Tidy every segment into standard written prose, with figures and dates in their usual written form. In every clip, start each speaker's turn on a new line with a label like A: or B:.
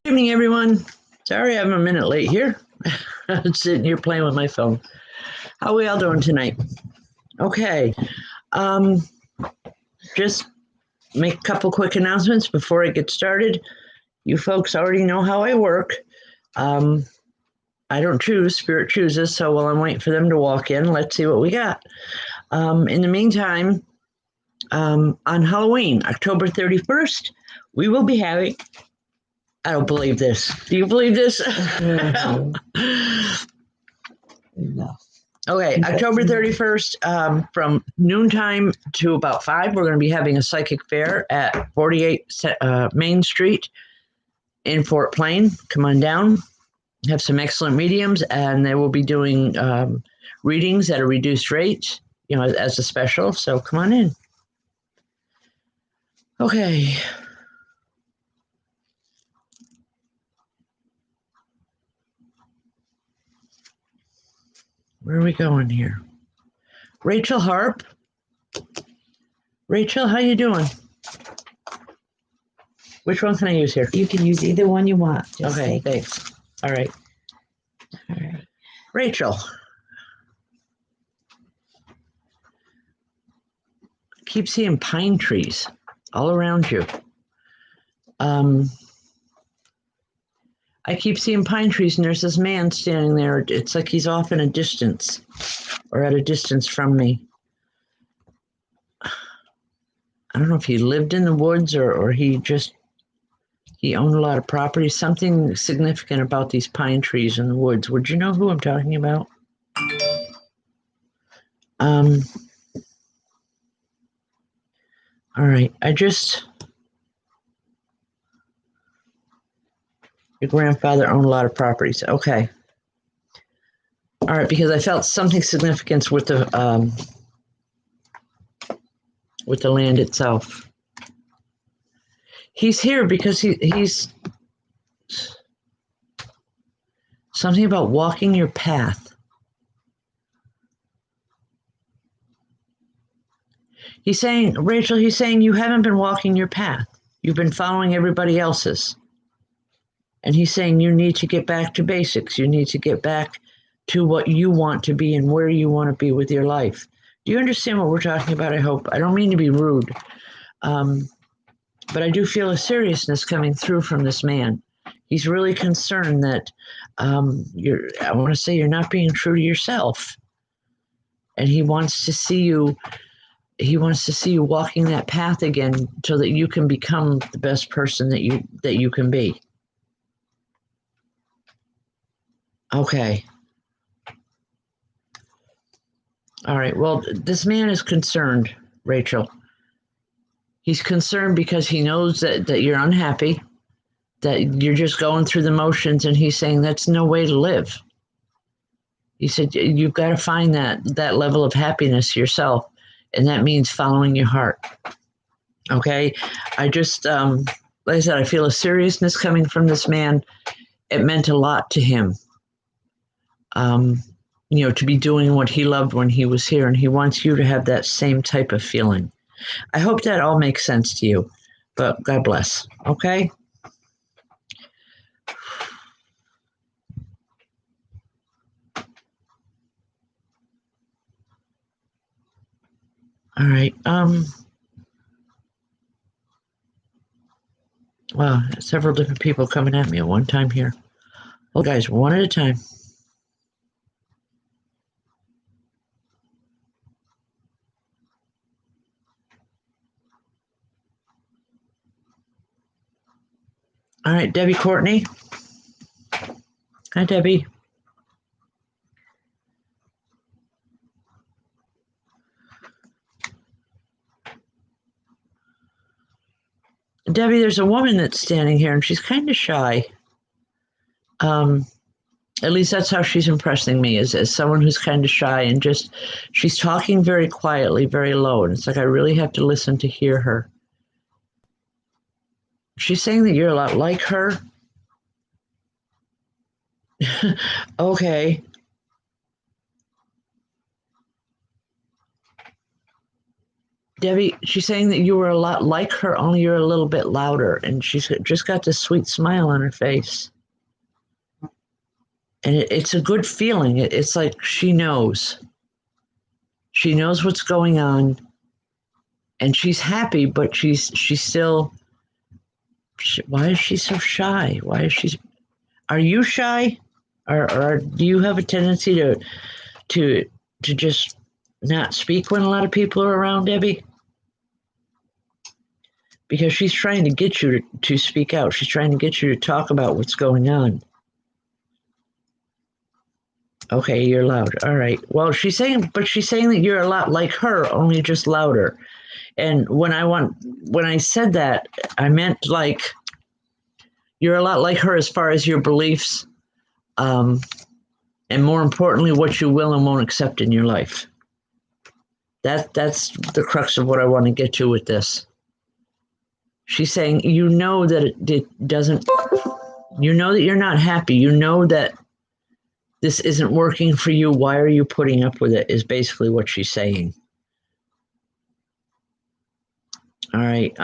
A: Good evening, everyone. Sorry I'm a minute late here. I'm sitting here playing with my phone. How are we all doing tonight? Okay. Just make a couple quick announcements before I get started. You folks already know how I work. I don't choose, Spirit chooses. So while I'm waiting for them to walk in, let's see what we got. In the meantime, on Halloween, October 31st, we will be having, I don't believe this. Do you believe this?
B: No.
A: Okay, October 31st, from noontime to about 5, we're going to be having a psychic fair at 48 Main Street in Fort Plain. Come on down. Have some excellent mediums, and they will be doing readings at a reduced rate, as a special. So come on in. Okay. Where are we going here? Rachel Harp. Rachel, how you doing? Which one can I use here?
B: You can use either one you want. Just
A: Okay,
B: say.
A: thanks. All right.
B: All right.
A: Rachel. Keep seeing pine trees all around you. I keep seeing pine trees, and there's this man standing there. It's like he's off in a distance or at a distance from me. I don't know if he lived in the woods or he owned a lot of property. Something significant about these pine trees in the woods. Would you know who I'm talking about? All right. Your grandfather owned a lot of properties. Okay. All right, because I felt something significant with the land itself. He's here because he's something about walking your path. He's saying, Rachel, you haven't been walking your path. You've been following everybody else's. And he's saying you need to get back to basics. You need to get back to what you want to be and where you want to be with your life. Do you understand what we're talking about? I hope. I don't mean to be rude. But I do feel a seriousness coming through from this man. He's really concerned that I want to say you're not being true to yourself. And he wants to see you walking that path again so that you can become the best person that you can be. Okay. All right. Well, this man is concerned, Rachel. He's concerned because he knows that you're unhappy, that you're just going through the motions, and he's saying that's no way to live. He said you've got to find that level of happiness yourself, and that means following your heart. Okay? I just, like I said, I feel a seriousness coming from this man. It meant a lot to him, to be doing what he loved when he was here, and he wants you to have that same type of feeling. I hope that all makes sense to you, but God bless. Okay? All right. Wow, several different people coming at me at one time here. Well, guys, one at a time. All right, Debbie Courtney. Hi, Debbie. Debbie, there's a woman that's standing here, and she's kind of shy. At least that's how she's impressing me, as someone who's kind of shy and just, she's talking very quietly, very low, and it's like I really have to listen to hear her. She's saying that you're a lot like her. Okay. Debbie, she's saying that you were a lot like her, only you're a little bit louder, and she's just got this sweet smile on her face. And it's a good feeling. It's like she knows. She knows what's going on, and she's happy, but she's still. Why is she so shy? Why is she? Are you shy, or do you have a tendency to just not speak when a lot of people are around, Debbie? Because she's trying to get you to speak out. She's trying to get you to talk about what's going on. Okay, you're loud. All right. Well, she's saying that you're a lot like her, only just louder. And when I said that, I meant like you're a lot like her as far as your beliefs, and more importantly, what you will and won't accept in your life. That's the crux of what I want to get to with this. She's saying, you know that it doesn't, you know that you're not happy. You know that this isn't working for you. Why are you putting up with it? Is basically what she's saying. All right.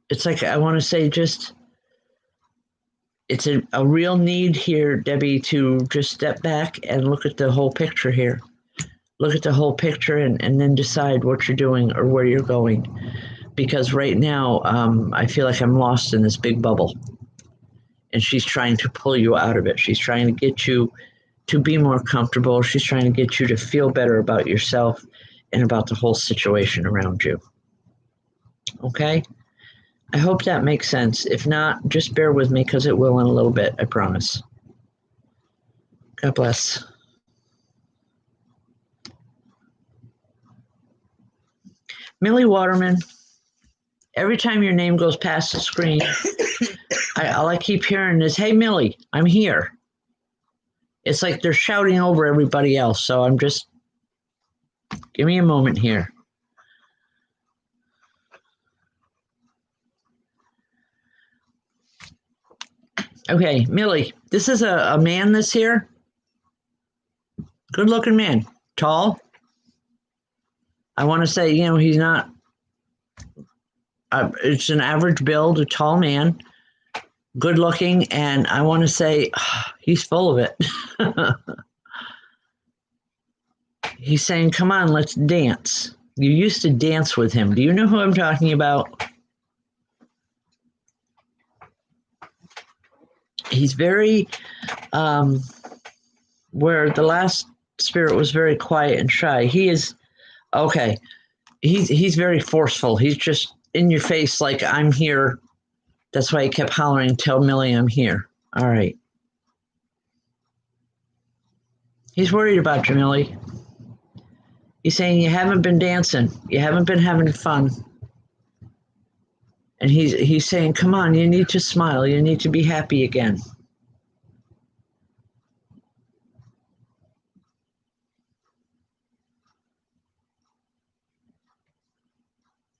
A: It's like, I want to say just, it's a real need here, Debbie, to just step back and look at the whole picture here. Look at the whole picture and then decide what you're doing or where you're going. Because right now, I feel like I'm lost in this big bubble. And she's trying to pull you out of it. She's trying to get you to be more comfortable. She's trying to get you to feel better about yourself and about the whole situation around you. Okay? I hope that makes sense. If not, just bear with me because it will in a little bit, I promise. God bless. Millie Waterman, every time your name goes past the screen, all I keep hearing is, hey, Millie, I'm here. It's like they're shouting over everybody else. So I'm just, give me a moment here. Okay, Millie, this is a man that's here. Good looking man, tall. I want to say, he's not, it's an average build, a tall man, good looking. And I want to say he's full of it. He's saying, come on, let's dance. You used to dance with him. Do you know who I'm talking about? He's very, where the last spirit was very quiet and shy. He is, okay. He's very forceful. He's just in your face like, I'm here. That's why he kept hollering, tell Millie I'm here. All right. He's worried about you, Millie. He's saying you haven't been dancing. You haven't been having fun. And he's saying, come on, you need to smile. You need to be happy again.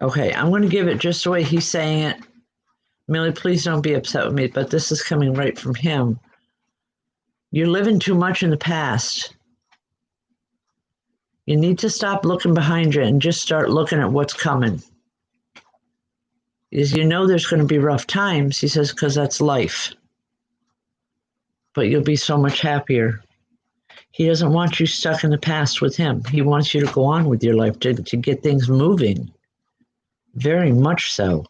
A: Okay, I'm going to give it just the way he's saying it. Millie, please don't be upset with me, but this is coming right from him. You're living too much in the past. You need to stop looking behind you and just start looking at what's coming. Because there's going to be rough times, he says, because that's life. But you'll be so much happier. He doesn't want you stuck in the past with him. He wants you to go on with your life, to get things moving. Very much so.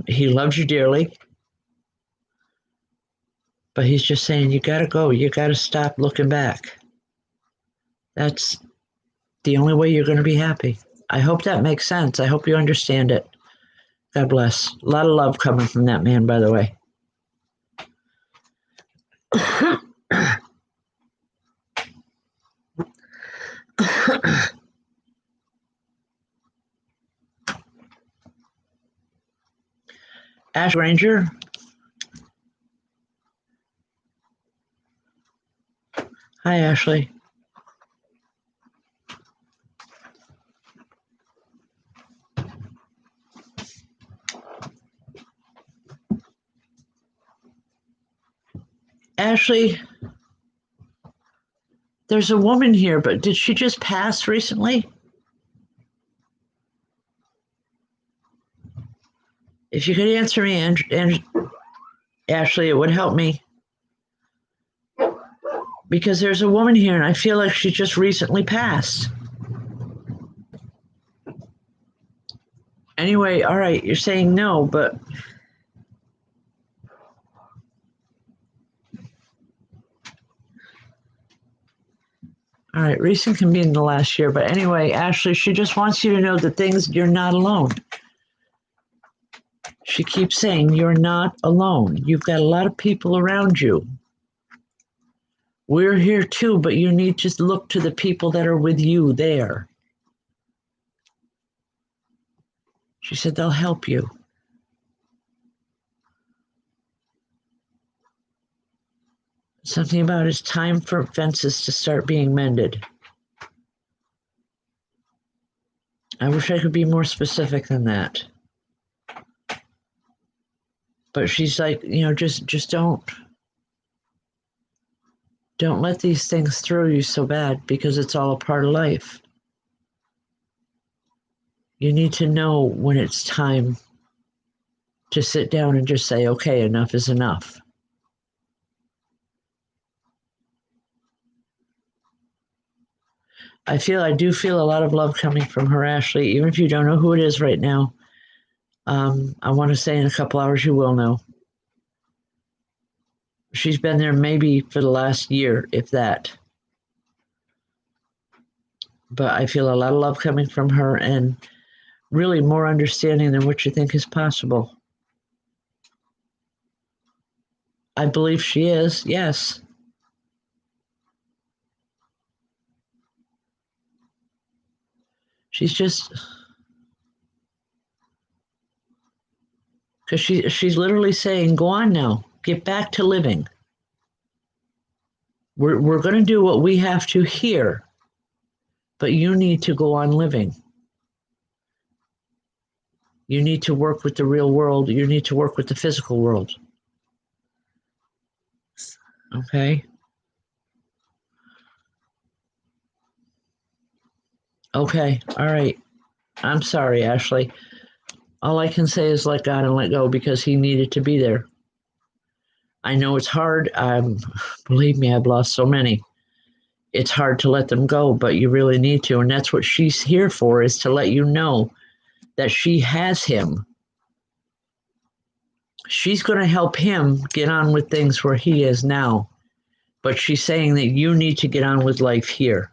A: He loves you dearly. But he's just saying, you got to go. You got to stop looking back. That's the only way you're going to be happy. I hope that makes sense. I hope you understand it. God bless. A lot of love coming from that man, by the way. Ash Ranger. Hi, Ashley. Ashley, There's a woman here, but did she just pass recently? If you could answer me, Ashley, it would help me. Because there's a woman here and I feel like she just recently passed. Anyway, all right, you're saying no, but all right, recent can be in the last year. But anyway, Ashley, she just wants you to know that you're not alone. She keeps saying you're not alone. You've got a lot of people around you. We're here too, but you need to look to the people that are with you there. She said they'll help you. Something about it's time for fences to start being mended. I wish I could be more specific than that. But she's like, just don't let these things throw you so bad because it's all a part of life. You need to know when it's time to sit down and just say, okay, enough is enough. I do feel a lot of love coming from her, Ashley, even if you don't know who it is right now. I want to say in a couple hours you will know. She's been there maybe for the last year, if that. But I feel a lot of love coming from her and really more understanding than what you think is possible. I believe she is, yes. She's just, because she's literally saying, go on now, get back to living. We're going to do what we have to here, but you need to go on living. You need to work with the real world. You need to work with the physical world. Okay? Okay, all right. I'm sorry, Ashley. All I can say is let God and let go because he needed to be there. I know it's hard. Believe me, I've lost so many. It's hard to let them go, but you really need to. And that's what she's here for, is to let you know that she has him. She's going to help him get on with things where he is now. But she's saying that you need to get on with life here.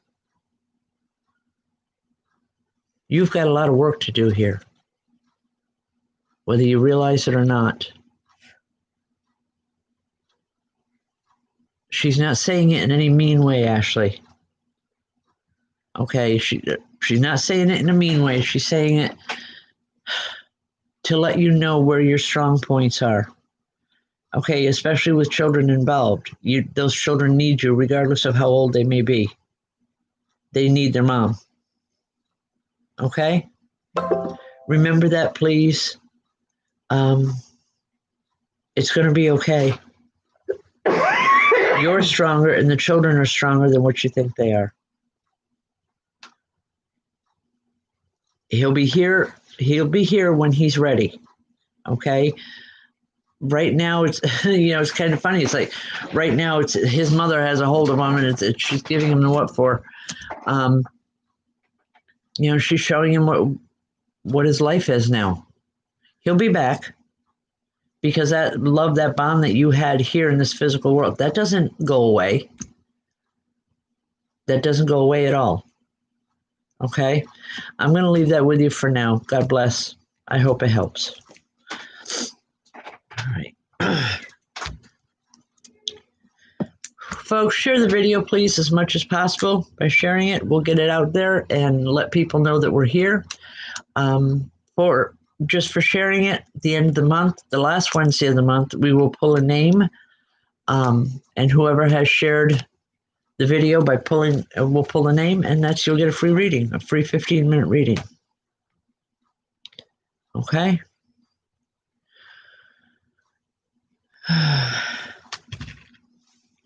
A: You've got a lot of work to do here, whether you realize it or not. She's not saying it in any mean way, Ashley. Okay, she's not saying it in a mean way. She's saying it to let you know where your strong points are. Okay, especially with children involved. Those children need you regardless of how old they may be. They need their mom. Okay? Remember that, please. It's going to be okay. You're stronger and the children are stronger than what you think they are. He'll be here when he's ready. Okay? Right now it's it's kind of funny. It's like right now it's his mother has a hold of him and she's giving him the what for. She's showing him what his life is now. He'll be back because that love, that bond that you had here in this physical world, that doesn't go away. That doesn't go away at all. Okay? I'm going to leave that with you for now. God bless. I hope it helps. All right. Folks, share the video, please, as much as possible. By sharing it, we'll get it out there and let people know that we're here. For sharing it, at the end of the month, the last Wednesday of the month, we will pull a name. And whoever has shared the video we'll pull a name, and you'll get a free reading, a free 15-minute reading. Okay?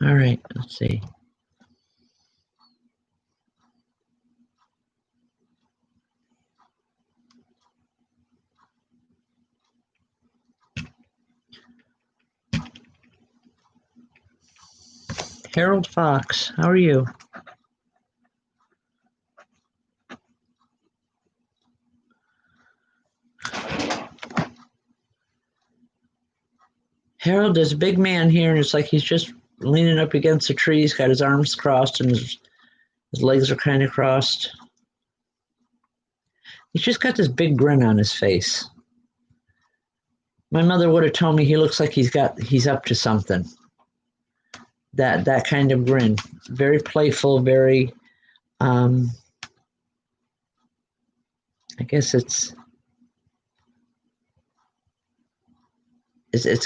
A: All right, let's see. Harold Fox, how are you? Harold is a big man here, and it's like he's just leaning up against a tree. He's got his arms crossed, and his legs are kind of crossed. He's just got this big grin on his face. My mother would have told me he looks like he's up to something. That kind of grin, very playful, very. I guess it's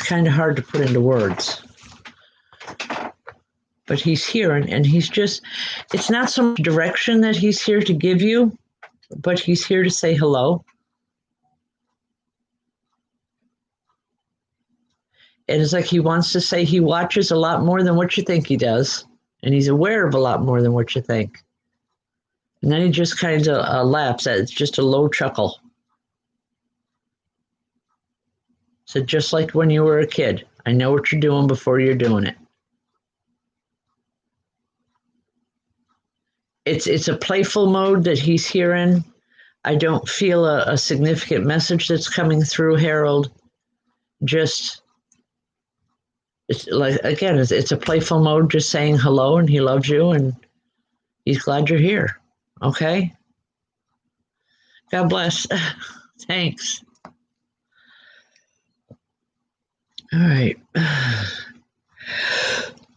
A: kind of hard to put into words. But he's here, and he's just. It's not so much direction that he's here to give you, but he's here to say hello. It is like he wants to say he watches a lot more than what you think he does, and he's aware of a lot more than what you think. And then he just kind of laughs. It's just a low chuckle. So just like when you were a kid, I know what you're doing before you're doing it. It's a playful mode that he's here in. I don't feel a significant message that's coming through, Harold. Just... It's like, again, it's a playful mode, just saying hello, and he loves you, and he's glad you're here. Okay? God bless. Thanks. All right.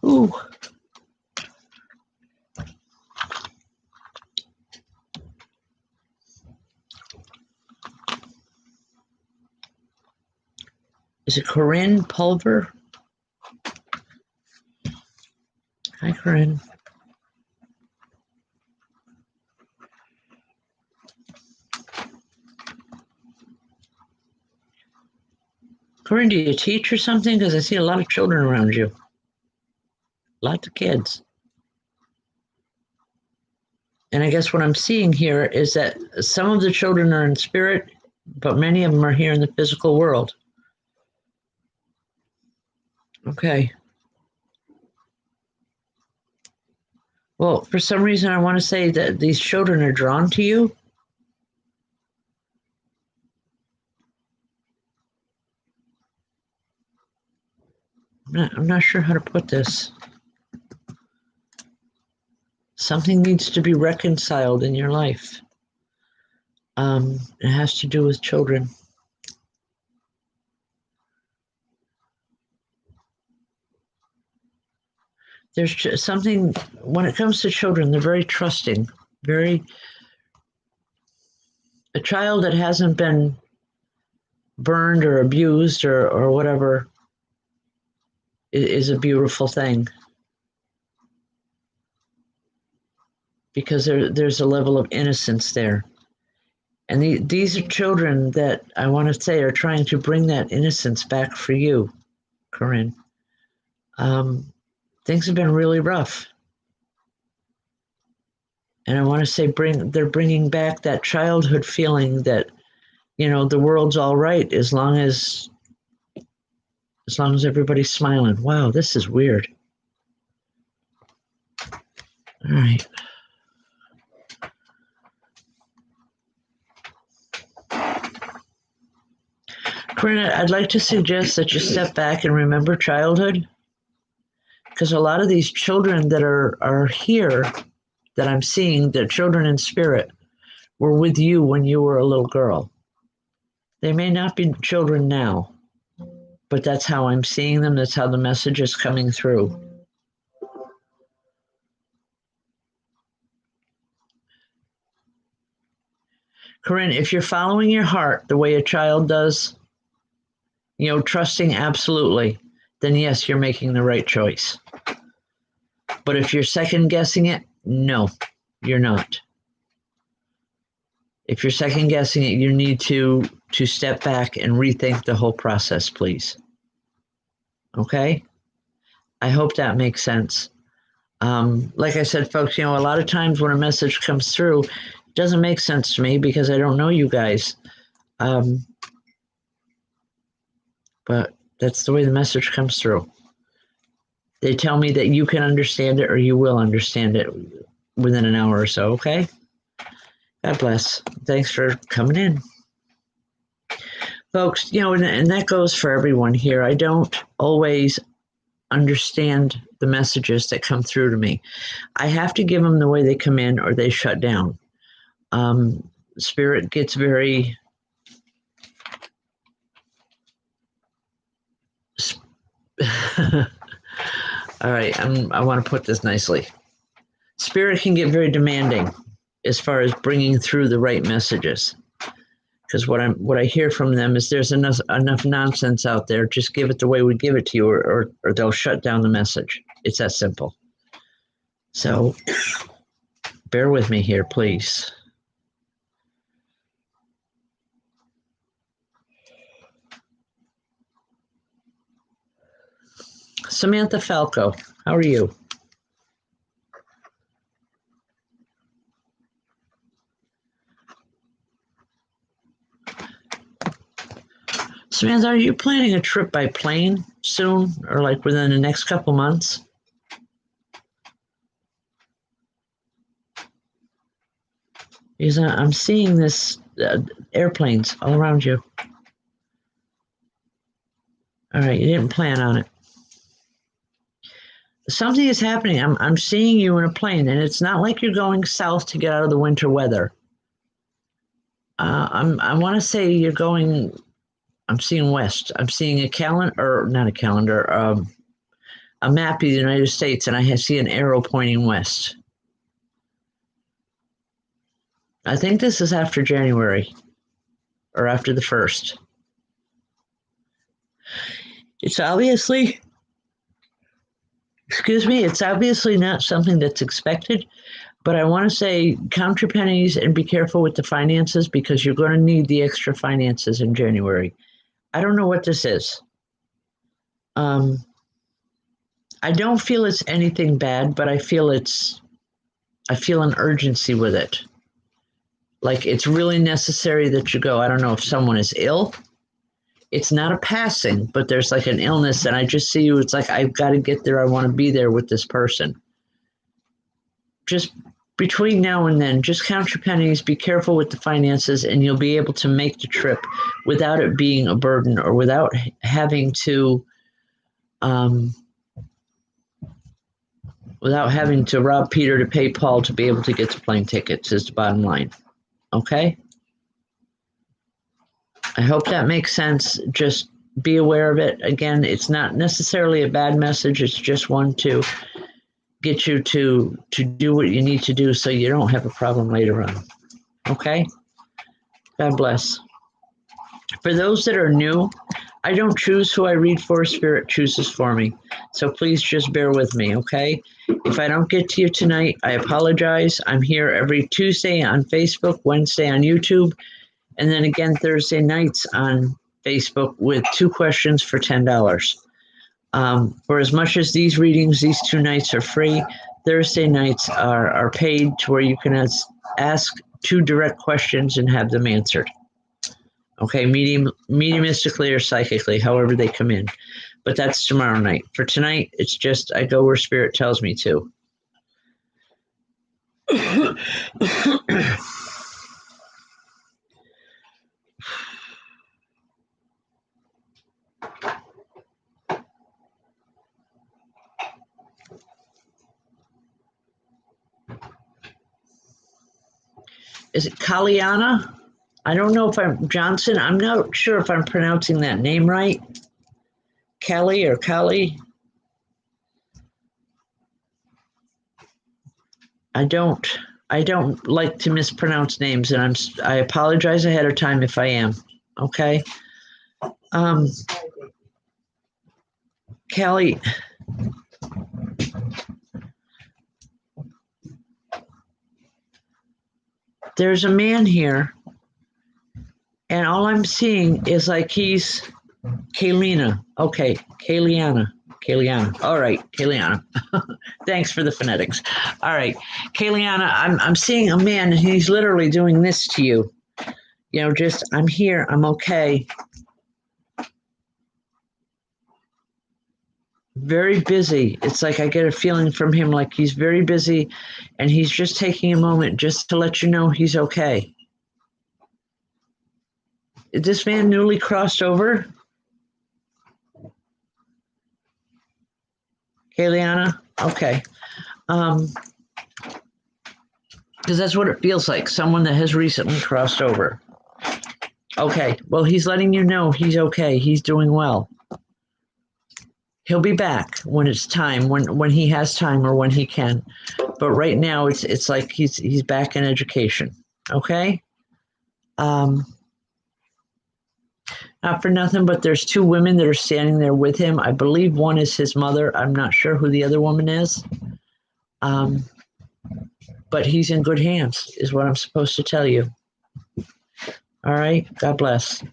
A: Ooh. Is it Corinne Pulver? Hi, Corinne. Corinne, do you teach or something? Because I see a lot of children around you. Lots of kids. And I guess what I'm seeing here is that some of the children are in spirit, but many of them are here in the physical world. Okay. Well, for some reason, I want to say that these children are drawn to you. I'm not sure how to put this. Something needs to be reconciled in your life. It has to do with children. There's something, when it comes to children, they're very trusting, a child that hasn't been burned or abused or whatever is a beautiful thing. Because there's a level of innocence there. And these are children that I want to say are trying to bring that innocence back for you, Corinne. Things have been really rough. And I want to say they're bringing back that childhood feeling that, the world's all right as long as everybody's smiling. Wow, this is weird. All right. Corinne, I'd like to suggest that you step back and remember childhood. Because a lot of these children that are here that I'm seeing, they're children in spirit, were with you when you were a little girl. They may not be children now, but that's how I'm seeing them. That's how the message is coming through. Corinne, if you're following your heart the way a child does, trusting absolutely, then yes, you're making the right choice. But if you're second guessing it, no, you're not. If you're second guessing it, you need to step back and rethink the whole process, please. Okay? I hope that makes sense. Like I said, folks, a lot of times when a message comes through, it doesn't make sense to me because I don't know you guys. But that's the way the message comes through. They tell me that you can understand it or you will understand it within an hour or so, okay? God bless. Thanks for coming in. Folks, and that goes for everyone here. I don't always understand the messages that come through to me. I have to give them the way they come in or they shut down. Spirit gets very all right, I want to put this nicely. Spirit can get very demanding as far as bringing through the right messages. Because what I hear from them is there's enough nonsense out there. Just give it the way we give it to you, or they'll shut down the message. It's that simple. So bear with me here, please. Samantha Falco, how are you? Samantha, are you planning a trip by plane soon or like within the next couple months? Because I'm seeing this airplanes all around you. All right, you didn't plan on it. Something is happening. I'm seeing you in a plane, and it's not like you're going south to get out of the winter weather. I want to say you're going. I'm seeing west. I'm seeing a calendar, or not a calendar, a map of the United States, and I see an arrow pointing west. I think this is after January, or after the 1st. It's obviously, it's obviously not something that's expected, but I want to say count your pennies and be careful with the finances because you're going to need the extra finances in January. I don't know what this is. I don't feel it's anything bad, but I feel an urgency with it. Like it's really necessary that you go. I don't know if someone is ill. It's not a passing, but there's like an illness, and I just see you. It's like, I've got to get there. I want to be there with this person. Just between now and then, just count your pennies, be careful with the finances, and you'll be able to make the trip without it being a burden or without having to rob Peter to pay Paul to be able to get the plane tickets is the bottom line. Okay? I hope that makes sense. Just be aware of it. Again, it's not necessarily a bad message. It's just one to get you to do what you need to do so you don't have a problem later on. Okay? God bless. For those that are new, I don't choose who I read for. Spirit chooses for me. So please just bear with me, okay? If I don't get to you tonight, I apologize. I'm here every Tuesday on Facebook, Wednesday on YouTube, and then again Thursday nights on Facebook with 2 questions for $10. For as much as these readings, these 2 nights are free. Thursday nights are paid to where you can ask 2 direct questions and have them answered. Okay, mediumistically or psychically, however they come in. But that's tomorrow night. For tonight, it's just I go where Spirit tells me to. Is it Kayliana? I don't know if I'm Johnson. I'm not sure if I'm pronouncing that name right. Kelly or Kali. I don't like to mispronounce names, and I apologize ahead of time if I am. Okay. Kelly. There's a man here, and all I'm seeing is like he's Kayleena. Okay, Kayliana. All right, Kayliana. Thanks for the phonetics. All right, Kayliana, I'm seeing a man, and he's literally doing this to you. Just I'm here. I'm okay. very busy. It's like I get a feeling from him like he's very busy and he's just taking a moment just to let you know he's okay. Is this man newly crossed over? Kayliana? Okay. Because that's what it feels like, someone that has recently crossed over. Okay, well, he's letting you know he's okay. He's doing well. He'll be back when it's time, when he has time or when he can. But right now, it's like he's back in education. Okay. Not for nothing, but there's two women that are standing there with him. I believe one is his mother. I'm not sure who the other woman is. But he's in good hands, is what I'm supposed to tell you. All right. God bless.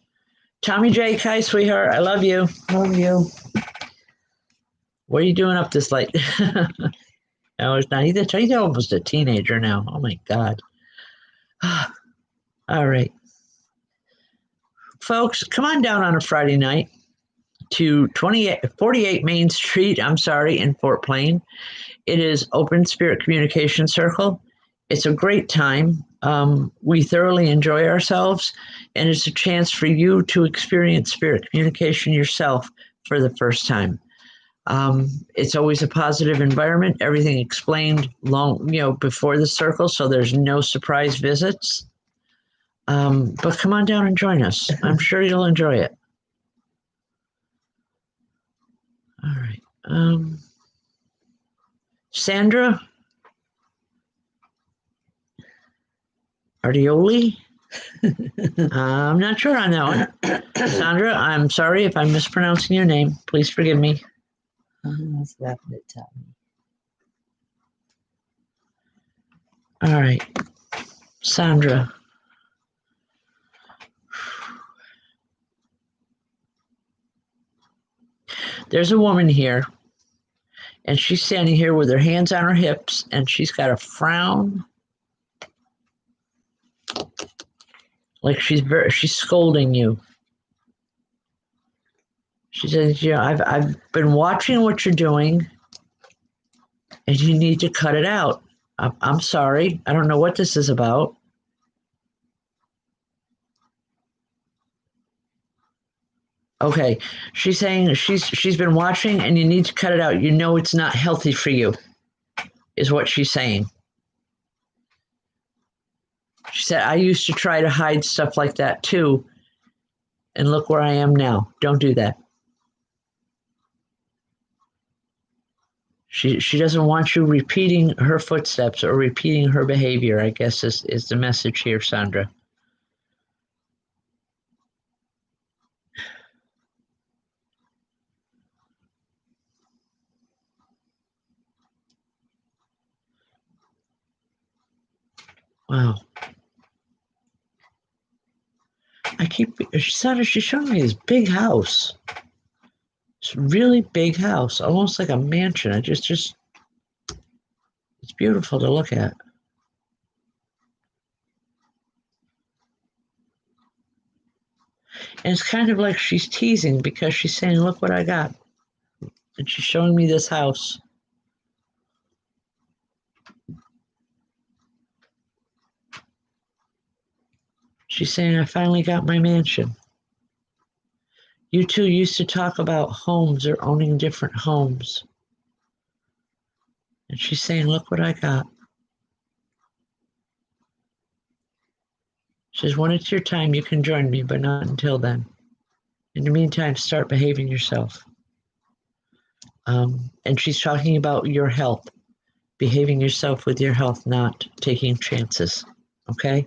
A: Tommy J. Kai, sweetheart, I love you.
B: Love you.
A: What are you doing up this late? No, it's not. He's almost a teenager now. Oh my God. All right. Folks, come on down on a Friday night to 48 Main Street, in Fort Plain. It is Open Spirit Communication Circle. It's a great time. We thoroughly enjoy ourselves, and it's a chance for you to experience spirit communication yourself for the first time. It's always a positive environment. Everything explained before the circle, so there's no surprise visits. But come on down and join us. I'm sure you'll enjoy it. All right. Sandra? Artioli? I'm not sure on that one. Sandra, I'm sorry if I'm mispronouncing your name. Please forgive me.
B: That's what happened to tell me.
A: All right. Sandra. There's a woman here, and she's standing here with her hands on her hips, and she's got a frown. Like she's scolding you. She says, I've been watching what you're doing, and you need to cut it out. I'm sorry. I don't know what this is about. Okay. She's saying she's been watching and you need to cut it out. You know it's not healthy for you, is what she's saying. She said, I used to try to hide stuff like that too. And look where I am now. Don't do that. She doesn't want you repeating her footsteps or repeating her behavior, I guess is the message here, Sandra. Wow. Sandra, she's showing me this big house. It's a really big house, almost like a mansion. It's beautiful to look at. And it's kind of like she's teasing because she's saying, look what I got. And she's showing me this house. She's saying, I finally got my mansion. You two used to talk about homes or owning different homes. And she's saying, look what I got. She says, when it's your time, you can join me, but not until then. In the meantime, start behaving yourself. And she's talking about your health, behaving yourself with your health, not taking chances. Okay?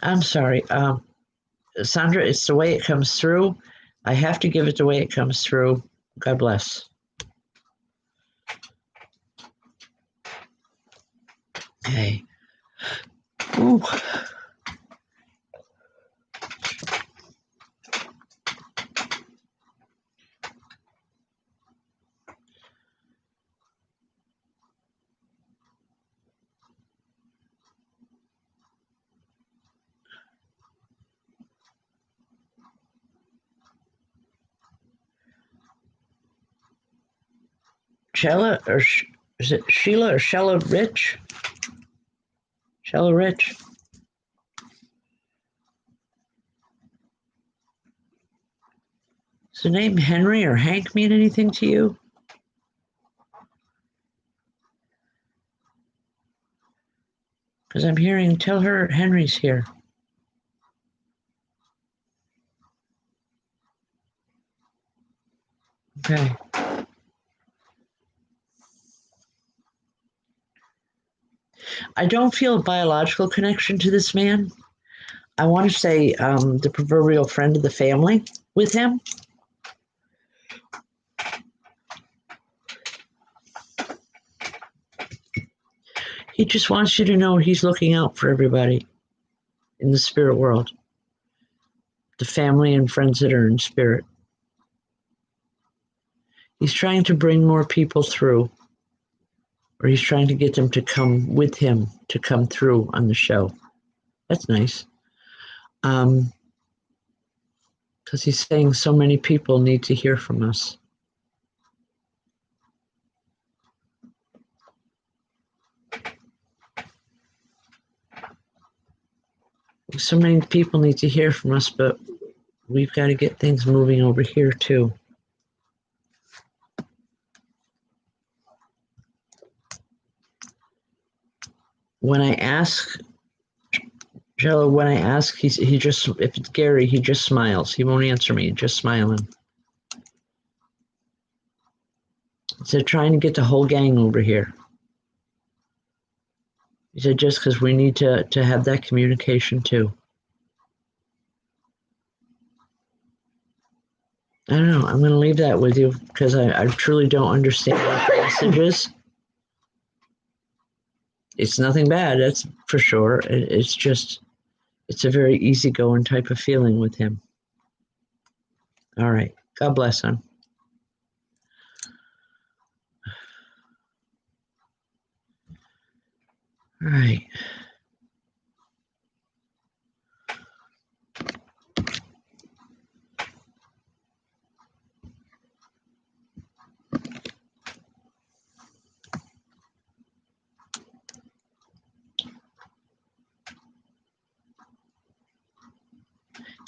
A: I'm sorry. Sandra, it's the way it comes through. I have to give it the way it comes through. God bless. Okay. Ooh. Shella, or is it Sheila or Shella Rich? Shella Rich. Does the name Henry or Hank mean anything to you? Because I'm hearing, tell her Henry's here. Okay. I don't feel a biological connection to this man. I want to say the proverbial friend of the family with him. He just wants you to know he's looking out for everybody in the spirit world, the family and friends that are in spirit. He's trying to bring more people through, or he's trying to get them to come with him to come through on the show. That's nice. Because he's saying so many people need to hear from us. So many people need to hear from us, but we've got to get things moving over here too. When I ask, Jello, when I ask, he just, if it's Gary, he just smiles. He won't answer me, just smiling. So trying to get the whole gang over here. He said, just because we need to have that communication too. I don't know. I'm going to leave that with you because I truly don't understand what the message is. It's nothing bad, that's for sure. It's just, it's a very easygoing type of feeling with him. All right. God bless him. All right.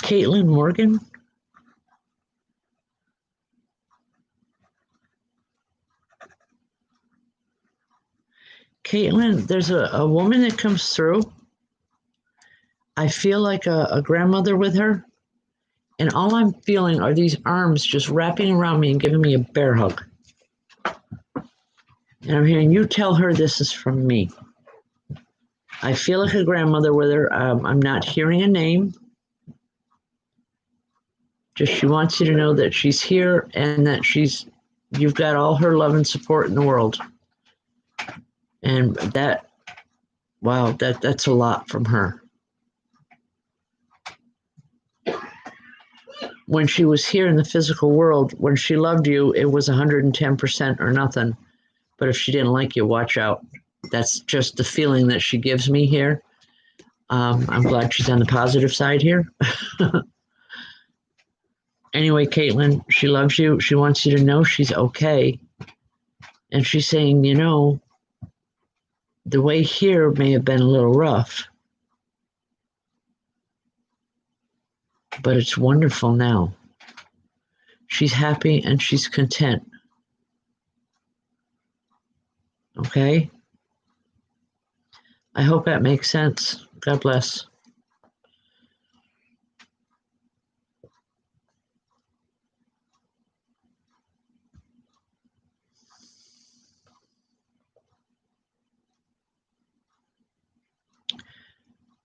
A: Caitlin Morgan. Caitlin, there's a woman that comes through. I feel like a grandmother with her. And all I'm feeling are these arms just wrapping around me and giving me a bear hug. And I'm hearing you tell her this is from me. I feel like a grandmother with her. I'm not hearing a name. Just she wants you to know that she's here and that you've got all her love and support in the world. And that, wow, that's a lot from her. When she was here in the physical world, when she loved you, it was 110% or nothing. But if she didn't like you, watch out. That's just the feeling that she gives me here. I'm glad she's on the positive side here. Anyway, Caitlin, she loves you. She wants you to know she's okay. And she's saying, you know, the way here may have been a little rough, but it's wonderful now. She's happy and she's content. Okay? I hope that makes sense. God bless.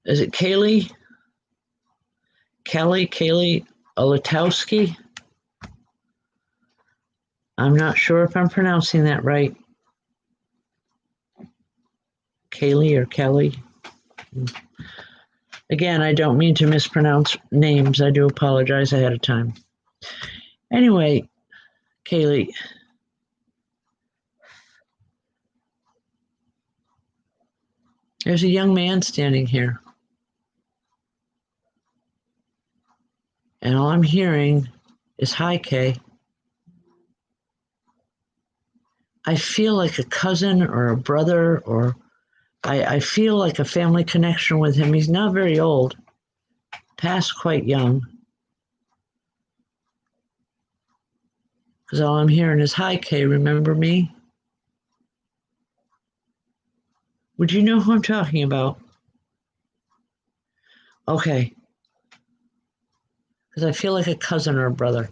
A: Is it Kaylee? Kaylee Olatowski? I'm not sure if I'm pronouncing that right. Kaylee or Kelly? Again, I don't mean to mispronounce names. I do apologize ahead of time. Anyway, Kaylee. There's a young man standing here. And all I'm hearing is, hi, Kay. I feel like a cousin or a brother, or I feel like a family connection with him. He's not very old, past quite young. Because all I'm hearing is, hi, Kay, remember me? Would you know who I'm talking about? Okay. Because I feel like a cousin or a brother.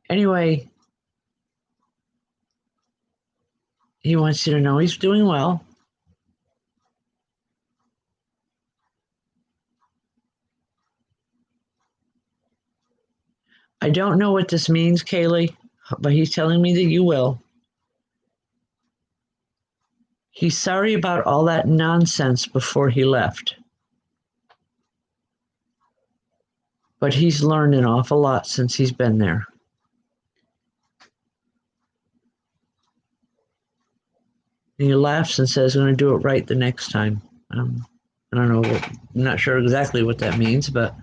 A: Anyway, he wants you to know he's doing well. I don't know what this means, Kaylee, but he's telling me that you will. He's sorry about all that nonsense before he left. But he's learned an awful lot since he's been there. And he laughs and says, I'm going to do it right the next time. I don't know. I'm not sure exactly what that means, but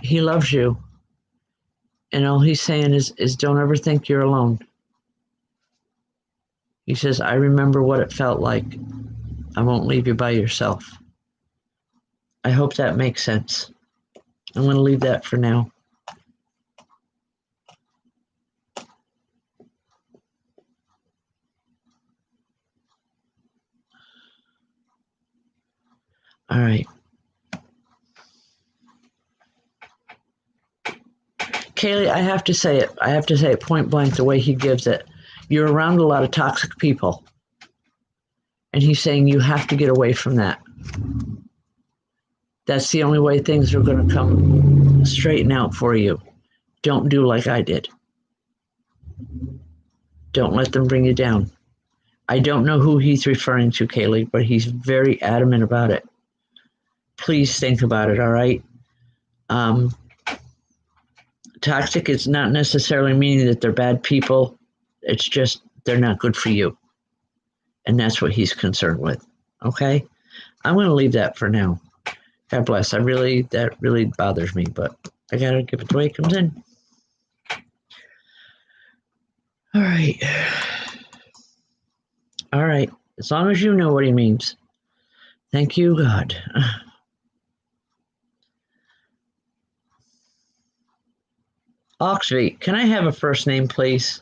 A: he loves you. And all he's saying is don't ever think you're alone. He says, I remember what it felt like. I won't leave you by yourself. I hope that makes sense. I'm going to leave that for now. All right. Kaylee, I have to say it. I have to say it point blank the way he gives it. You're around a lot of toxic people. And he's saying you have to get away from that. That's the only way things are going to come straighten out for you. Don't do like I did. Don't let them bring you down. I don't know who he's referring to, Kaylee, but he's very adamant about it. Please think about it, all right? Toxic is not necessarily meaning that they're bad people. It's just they're not good for you. And that's what he's concerned with, okay? I'm going to leave that for now. God bless. That really bothers me, but I got to give it the way it comes in. All right. All right. As long as you know what he means. Thank you, God. Oxley, can I have a first name, please?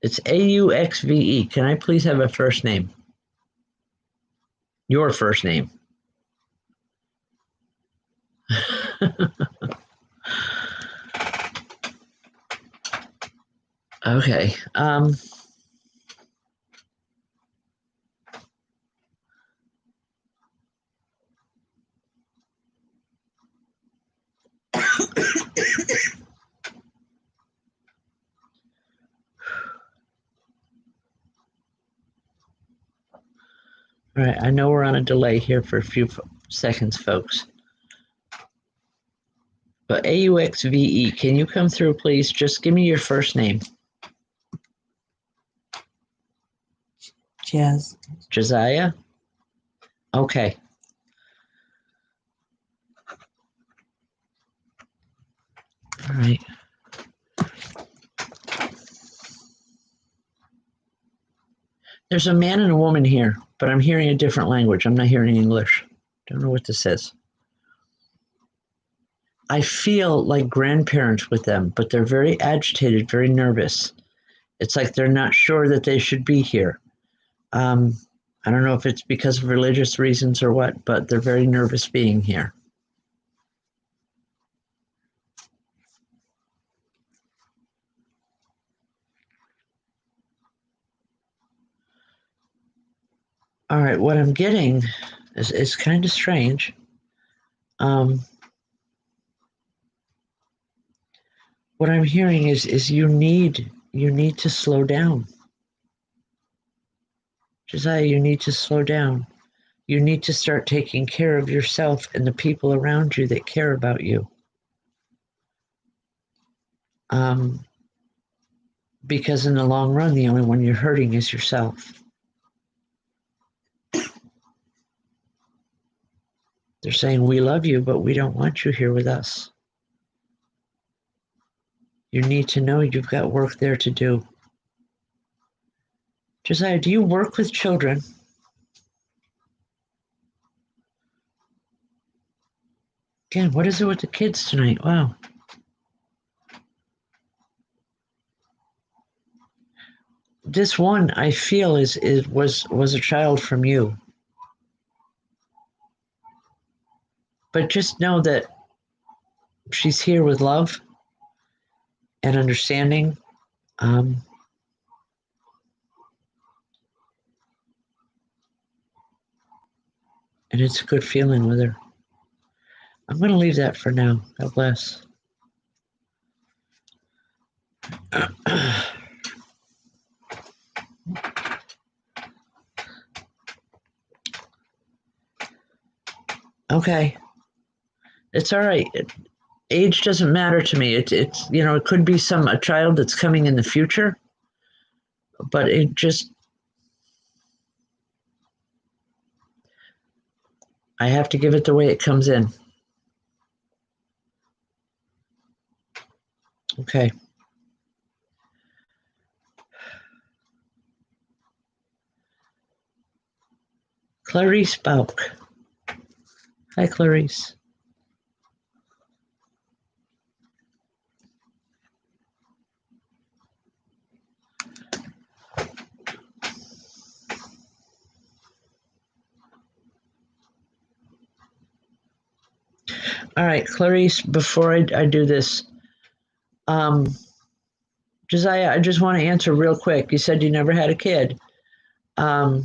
A: It's Auxve. Can I please have a first name? Your first name. Okay. All right, I know we're on a delay here for a few seconds, folks. But Auxve, can you come through, please? Just give me your first name. Josiah? Okay. All right. There's a man and a woman here, but I'm hearing a different language. I'm not hearing English. Don't know what this says. I feel like grandparents with them, but they're very agitated, very nervous. It's like they're not sure that they should be here. I don't know if it's because of religious reasons or what, but they're very nervous being here. All right, what I'm getting is kind of strange. What I'm hearing is you need to slow down. Josiah, you need to slow down. You need to start taking care of yourself and the people around you that care about you. Because in the long run, the only one you're hurting is yourself. They're saying, we love you, but we don't want you here with us. You need to know you've got work there to do. Josiah, do you work with children? Again, what is it with the kids tonight? Wow. This one I feel was a child from you. But just know that she's here with love and understanding. And it's a good feeling with her. I'm going to leave that for now. God bless. Okay. It's all right. Age doesn't matter to me. It's it could be a child that's coming in the future, but it just, I have to give it the way it comes in. Okay. Clarice Bauk. Hi, Clarice. All right, Clarice, before I do this, Josiah, I just want to answer real quick. You said you never had a kid. I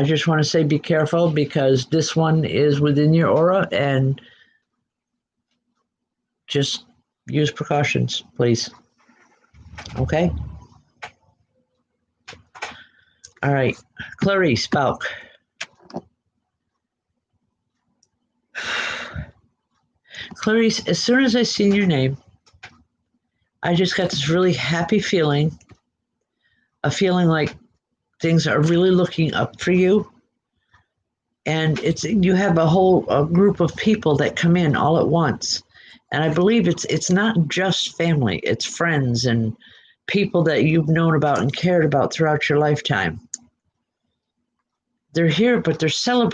A: just want to say be careful because this one is within your aura, and just use precautions, please. Okay? All right, Clarice Bauk. Clarice, as soon as I seen your name, I just got this really happy feeling, a feeling like things are really looking up for you. And you have a group of people that come in all at once. And I believe it's not just family, it's friends and people that you've known about and cared about throughout your lifetime. They're here, but they're celebrating